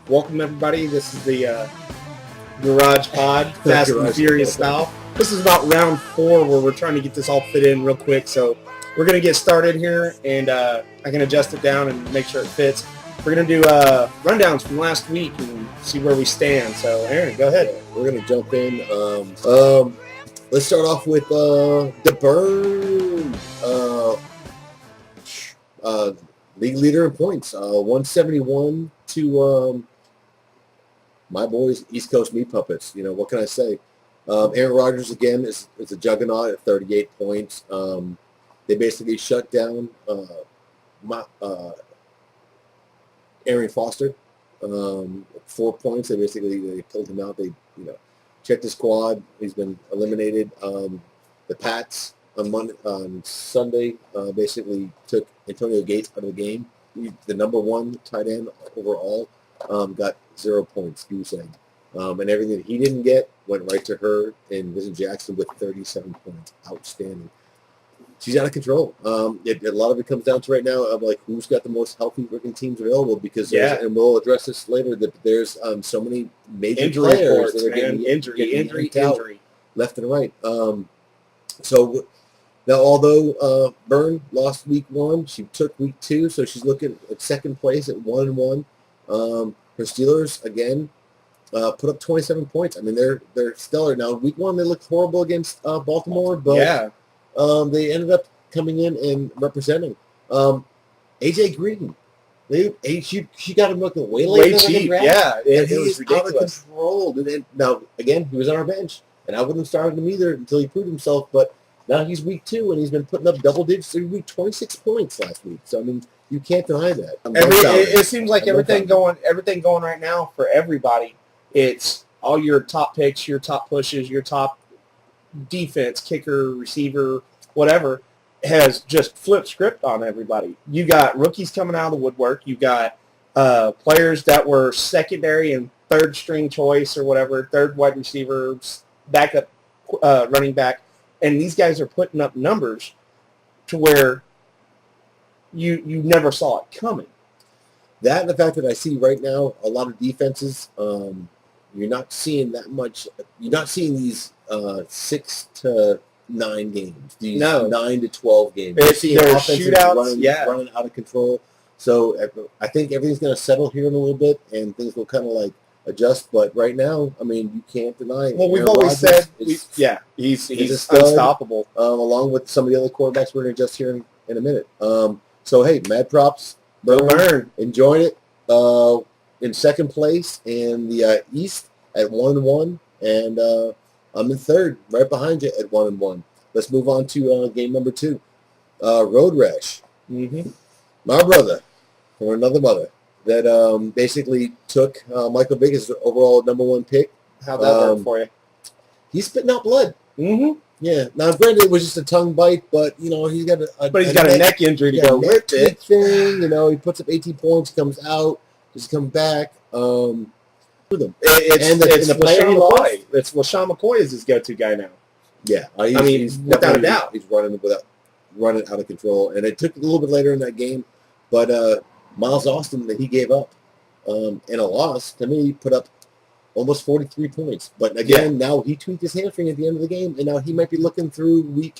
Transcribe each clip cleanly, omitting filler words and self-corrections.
Welcome, everybody. This is the Garage Pod, Fast and Furious style. This is about round 4 where we're trying to get this all fit in real quick. So we're going to get started here, and I can adjust it down and make sure it fits. We're going to do rundowns from last week and see where we stand. So, Aaron, go ahead. We're going to jump in. Let's start off with the Burn. League leader in points, 171 to my boys, East Coast Meat Puppets. You know, what can I say? Aaron Rodgers, again, is a juggernaut at 38 points. They basically shut down Arian Foster, 4 points. They pulled him out. They checked the squad. He's been eliminated. The Pats on Sunday basically took Antonio Gates out of the game. The number 1 tight end overall got 0 points, goose egg. And everything that he didn't get went right to her and Vincent Jackson with 37 points. Outstanding. She's out of control. A lot of it comes down to right now of like who's got the most healthy working teams available because and we'll address this later, that there's so many major injury players reports, that are getting injury left and right. So now, although Byrne lost week 1, she took week 2, so she's looking at second place at 1-1. Her Steelers again put up 27 points. I mean, they're stellar. Now, week 1 they looked horrible against Baltimore, but they ended up coming in and representing. AJ Green, she got him looking way cheap. Yeah, it was ridiculous. Out of control. Now, again, he was on our bench, and I wouldn't have started him either until he proved himself. But now he's week 2, and he's been putting up double digits. So he week 26 points last week. So I mean, you can't deny that. It seems like everything going right now for everybody. It's all your top picks, your top pushes, your top defense, kicker, receiver, whatever, has just flipped script on everybody. You got rookies coming out of the woodwork. You got players that were secondary and third string choice or whatever, third wide receiver, backup running back, and these guys are putting up numbers to where you never saw it coming. That and the fact that I see right now a lot of defenses, you're not seeing that much. You're not seeing these 6 to 9 games. These 9 to 12 games. You're seeing offenses running out of control. So I think everything's going to settle here in a little bit, and things will kind of like adjust. But right now, I mean, you can't deny it. Well, we've always said, he's unstoppable. Along with some of the other quarterbacks we're going to adjust here in a minute. So hey, mad props. Burn. Enjoying it. In second place in the East at 1-1, and I'm in third, right behind you at 1-1. Let's move on to game number 2. Road Rash. Mm-hmm. My brother, from another mother, that basically took Michael Vick as the overall number 1 pick. How'd that work for you? He's spitting out blood. Mm-hmm. Yeah. Now, granted, it was just a tongue bite, but he's got a neck injury to go with it. Thing, he puts up 18 points, comes out, just come back. It's LaShawn McCoy is his go-to guy now. Yeah, he's without a doubt, he's running out of control. And it took a little bit later in that game, but Miles Austin, that he gave up in a loss, to me, put up almost 43 points. But again, now he tweaked his hamstring at the end of the game, and now he might be looking through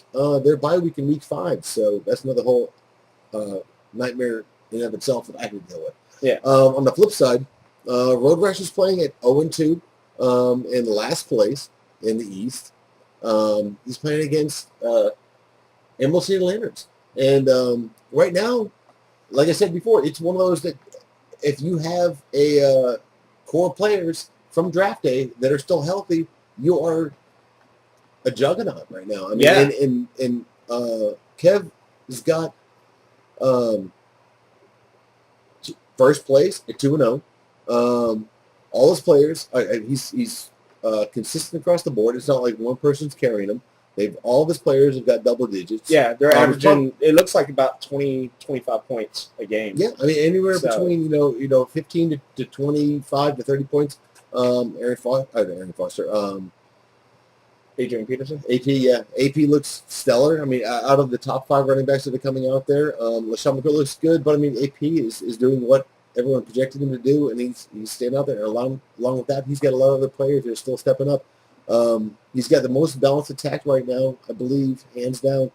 their bye week in week 5. So that's another whole nightmare in and of itself that I could deal with. Yeah. On the flip side, Road Rash is playing at 0-2 in last place in the East. He's playing against Emerald City Lanterns. And right now, like I said before, it's one of those that if you have a core players from draft day that are still healthy, you are a juggernaut right now. I mean, and Kev has got first place at 2-0. All his players, he's consistent across the board. It's not like one person's carrying him. All of his players have got double digits. Yeah, they're averaging, it looks like about 20, 25 points a game. Yeah, I mean, anywhere between, 15 to 25 to 30 points. Aaron Foster. Adrian Peterson? AP, yeah. AP looks stellar. I mean, out of the top 5 running backs that are coming out there, LaShawn McCoy looks good, but I mean, AP is doing what everyone projected him to do, and he's staying out there. And along with that, he's got a lot of other players that are still stepping up. He's got the most balanced attack right now, I believe, hands down.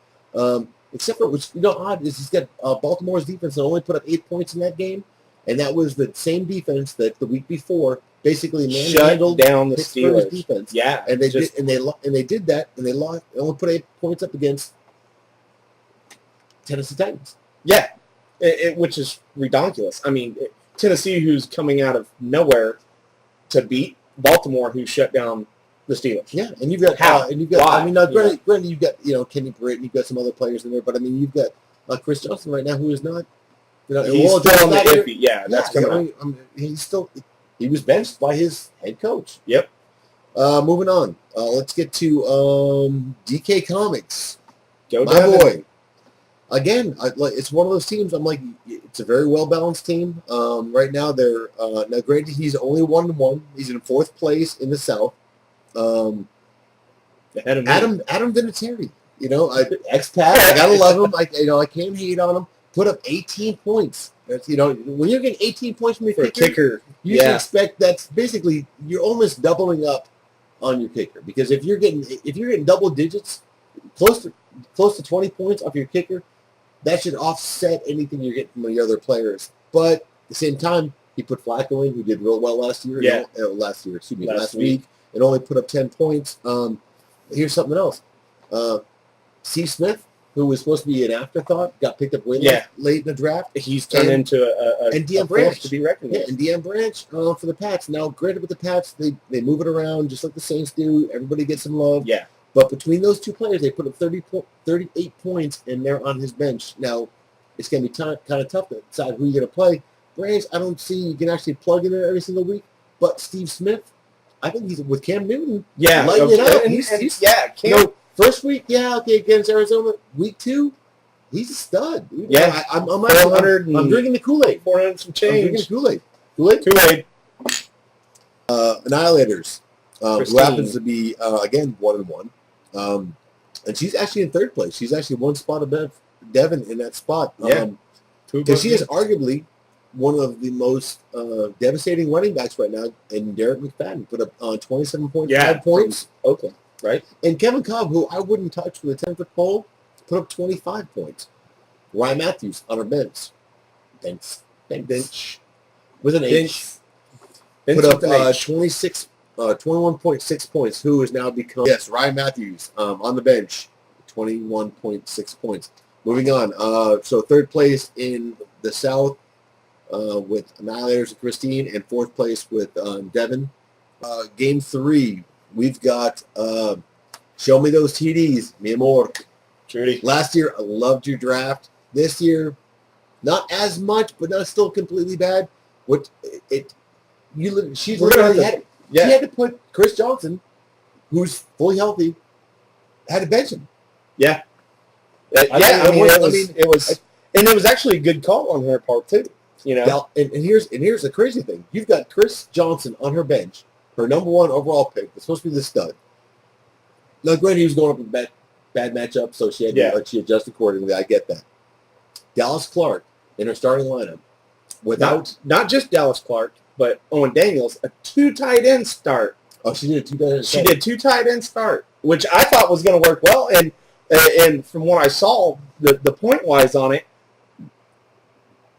Except for what's odd is he's got Baltimore's defense that only put up 8 points in that game, and that was the same defense that the week before basically shut down the Pittsburgh's Steelers defense. Yeah, and they did that, and they lost. They only put 8 points up against Tennessee Titans. Yeah, which is ridiculous. I mean, Tennessee, who's coming out of nowhere to beat Baltimore, who shut down the Steelers. Yeah, and you've got How? Why? I mean, granted, you've got Kenny Britt, and you've got some other players in there, but I mean, you've got Chris Johnson right now, who is not. He's still on the iffy. Yeah, that's coming up. He was benched by his head coach. Yep. Moving on. Let's get to DK Comics. Go my Devin. boy. Again, it's one of those teams. I'm like, it's a very well balanced team. Right now, they're now. Granted, he's only 1-1. He's in 4th place in the South. Adam Vinatieri. Expat. I gotta love him. I can't hate on him. Put up 18 points. That's, when you're getting 18 points from your for kicker, a kicker, you should expect that's basically you're almost doubling up on your kicker, because if you're getting double digits, close to 20 points off your kicker, that should offset anything you're getting from the other players. But at the same time, he put Flacco in, who did real well last year. Yeah. Last week, and only put up 10 points. Here's something else. Steve Smith, who was supposed to be an afterthought, got picked up way late in the draft. He's turned into a DM Branch to be reckoned with. and DM Branch for the Pats. Now, granted, with the Pats, they move it around just like the Saints do. Everybody gets some love. Yeah. But between those two players, they put up 38 points, and they're on his bench. Now, it's going to be kind of tough to decide who you're going to play. Branch, I don't see you can actually plug in there every single week. But Steve Smith, I think he's with Cam Newton. Yeah. Lighting it up. Cam. First week, against Arizona. Week 2, he's a stud. Yeah. I'm drinking the Kool-Aid. 400 some change. I'm drinking Kool-Aid. Kool-Aid. Annihilators. Who Christine. happens to be, again, 1-1. And she's actually in 3rd place. She's actually one spot above Devin in that spot. Because she is arguably one of the most devastating running backs right now in Derek McFadden. Put up 27.5 points. Oakland, right? And Kevin Cobb, who I wouldn't touch with a 10-foot pole, put up 25 points. Ryan Matthews on her bench. Bench. With an H. Put up 21.6 points, who has now become... Yes, Ryan Matthews on the bench. 21.6 points. Moving on. So 3rd place in the South with Annihilators and Christine, and 4th place with Devin. Game 3, we've got Show Me Those TDs, mi amor. Trudy. Last year, I loved your draft. This year, not as much, but not still completely bad. She had to put Chris Johnson, who's fully healthy, had to bench him. Yeah. It was actually a good call on her part too. And here's the crazy thing: you've got Chris Johnson on her bench, her number 1 overall pick. That's supposed to be the stud. Now, granted, he was going up in bad matchup, so she had to she adjust accordingly. I get that. Dallas Clark in her starting lineup, without not just Dallas Clark, but Owen Daniels, a 2 tight end start. Oh, she did a 2 tight end. She did 2 tight end start, which I thought was going to work well. And from what I saw, the point wise on it,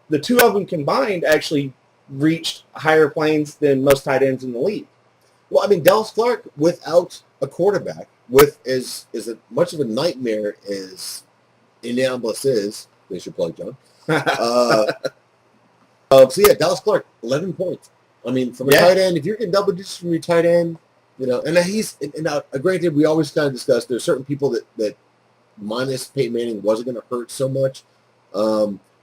the 2 of them combined actually reached higher planes than most tight ends in the league. Well, I mean, Dallas Clark without a quarterback, with as much of a nightmare as Indianapolis is. They should plug John. So Dallas Clark, 11 points. I mean, from a tight end, if you're getting double digits from your tight end, and granted, we always kind of discuss there's certain people that minus Peyton Manning wasn't going to hurt so much.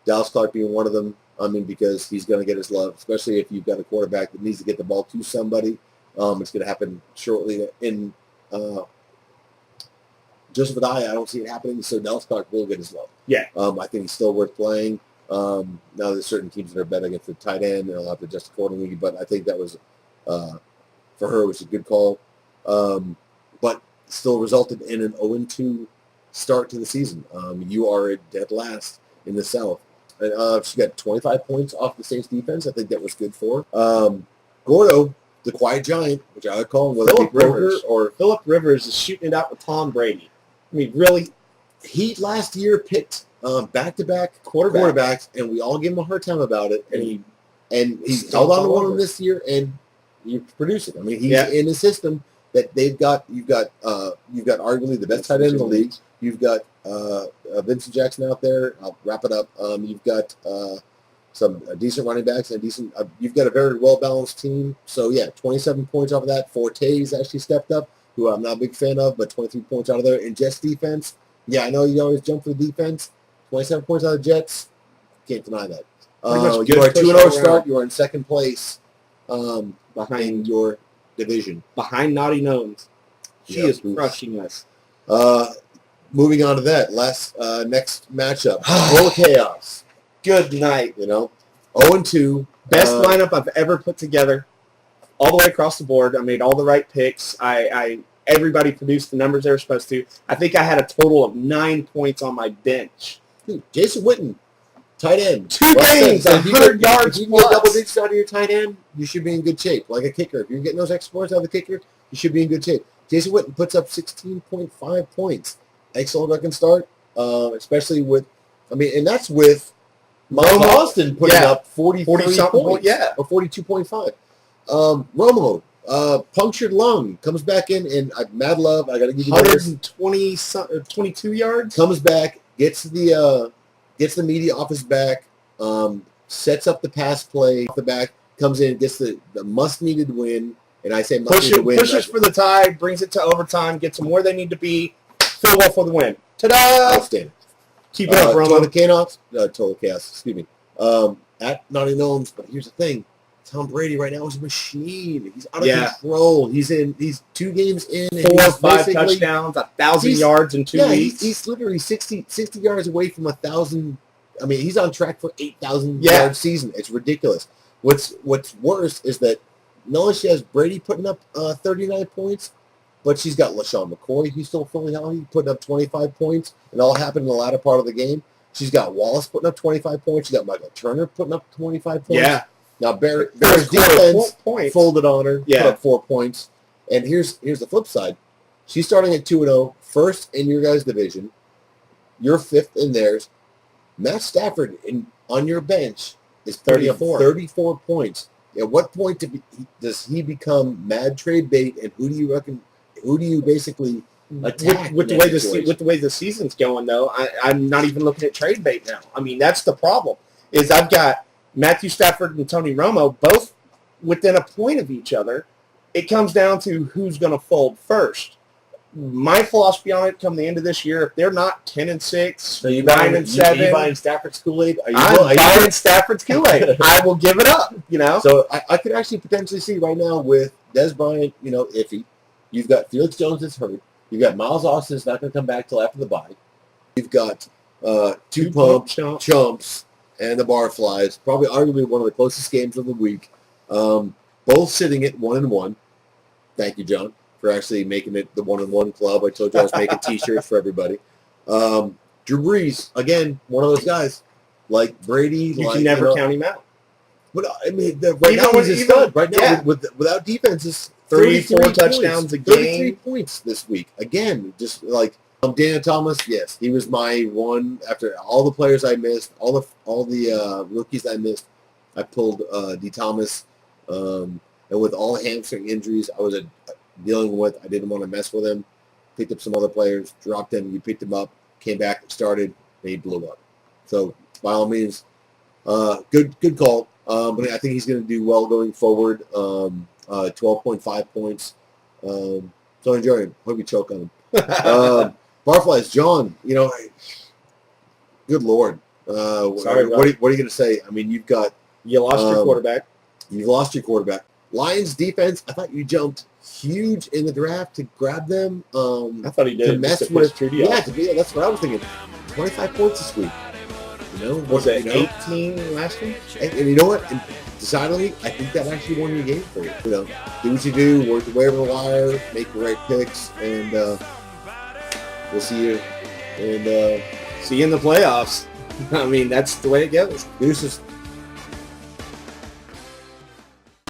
Dallas Clark being one of them. I mean, because he's going to get his love, especially if you've got a quarterback that needs to get the ball to somebody. It's going to happen shortly. In Joseph and I don't see it happening, so Dallas Clark will get his love. Yeah. I think he's still worth playing. Now there's certain teams that are betting against the tight end, and they'll have to adjust accordingly. But I think that was, for her, was a good call. But still resulted in an 0-2 start to the season. You are at dead last in the South. She got 25 points off the Saints defense. I think that was good for her. Gordo, the quiet giant, which I would call him, whether Phillip it be poker Rivers. or Phillip Rivers is shooting it out with Tom Brady. I mean, really, he last year picked back-to-back quarterbacks, and we all gave him a hard time about it. And he's held on to one of them this year, and he's producing. I mean, he's in a system that they've got. You've got arguably the best tight end in the league. You've got Vincent Jackson out there. I'll wrap it up. You've got some decent running backs and decent. You've got a very well-balanced team. So yeah, 27 points off of that. Forte's actually stepped up, who I'm not a big fan of, but 23 points out of there. And Jets defense. Yeah, I know you always jump for the defense. 27 points out of the Jets. Can't deny that. You are 2-0 start. You are in second place behind your division. Behind Naughty Gnomes. She is crushing us. Moving on to that. Next matchup. Full chaos. Good night. 0-2. Best lineup I've ever put together. All the way across the board. I made all the right picks. Everybody produced the numbers they were supposed to. I think I had a total of 9 points on my bench. Dude, Jason Witten, tight end. 2 games, 100 yards. If you can get double digits out of your tight end, you should be in good shape. Like a kicker. If you're getting those extra points out of the kicker, you should be in good shape. Jason Witten puts up 16.5 points. Excellent looking start, especially with, and that's with Miles Austin putting up 40 something points. Or 42.5. Romo, punctured lung, comes back in, and mad love. I got to give you 22 yards. Comes back, gets the media off his back, sets up the pass play off the back, comes in, gets the must needed win, and I say must needed win. Pushes for the tie, brings it to overtime, gets them where they need to be. Field goal for the win. Ta-da! Outstanding. Keep it up, Romo. Total chaos. Excuse me. At Naughty Gnomes, but here's the thing. Tom Brady right now is a machine. He's out of control. He's 2 games in. 4 or 5 touchdowns, 1,000 yards in 2 weeks. He's literally 60 yards away from 1,000. I mean, he's on track for 8,000 yard season. It's ridiculous. What's worse is that not only she has Brady putting up 39 points, but she's got LaShawn McCoy. He's still fully healthy, putting up 25 points. It all happened in the latter part of the game. She's got Wallace putting up 25 points. She's got Michael Turner putting up 25 points. Yeah. Now, Bears defense folded on her, put up 4 points. And here's the flip side. She's starting at 2-0, first in your guys' division. You're 5th in theirs. Matt Stafford on your bench is 34 points. At what point does he become mad trade bait, and who do you basically attack? With the way the season's going, though, I'm not even looking at trade bait now. I mean, that's the problem. Is I've got Matthew Stafford and Tony Romo both within a point of each other. It comes down to who's going to fold first. My philosophy on it come the end of this year, if they're not 10-6, so you 9-7, you buying Stafford's Kool-Aid? I'm buying Stafford's Kool-Aid. I will give it up, So I could actually potentially see right now with Des Bryant, iffy. You've got Felix Jones that's hurt. You've got Miles Austin that's not going to come back till after the bye. You've got two pump chumps and the Barflies. Probably arguably one of the closest games of the week. Both sitting at 1-1. Thank you, John, for actually making it the 1-1 club. I told you I was making T-shirts for everybody. Drew Brees, again, one of those guys. Like Brady. You can never count him out. But right now he's a stud. Right now, without defenses, 34 touchdowns a game. 33 points this week. Again, just like Daniel Thomas, yes, he was my one. After all the players I missed, all the rookies I missed, I pulled D. Thomas. And with all the hamstring injuries I was dealing with, I didn't want to mess with him. Picked up some other players, dropped him. You picked him up, came back, started, and he blew up. So by all means, good call. But I think he's going to do well going forward. 12.5 points. So enjoy him. Hope you choke on him. Barflies, John. Good Lord. Sorry, what are you going to say? I mean, you lost your quarterback. You've lost your quarterback. Lions defense, I thought you jumped huge in the draft to grab them. I thought he did. To mess with Trudy. Yeah, that's what I was thinking. 25 points this week. Was it 18 last week? And you know what? And decidedly, I think that actually won your game for you. Do what you do, work the waiver wire, make the right picks, and we'll see you. And see you in the playoffs. I mean, that's the way it goes. Deuces.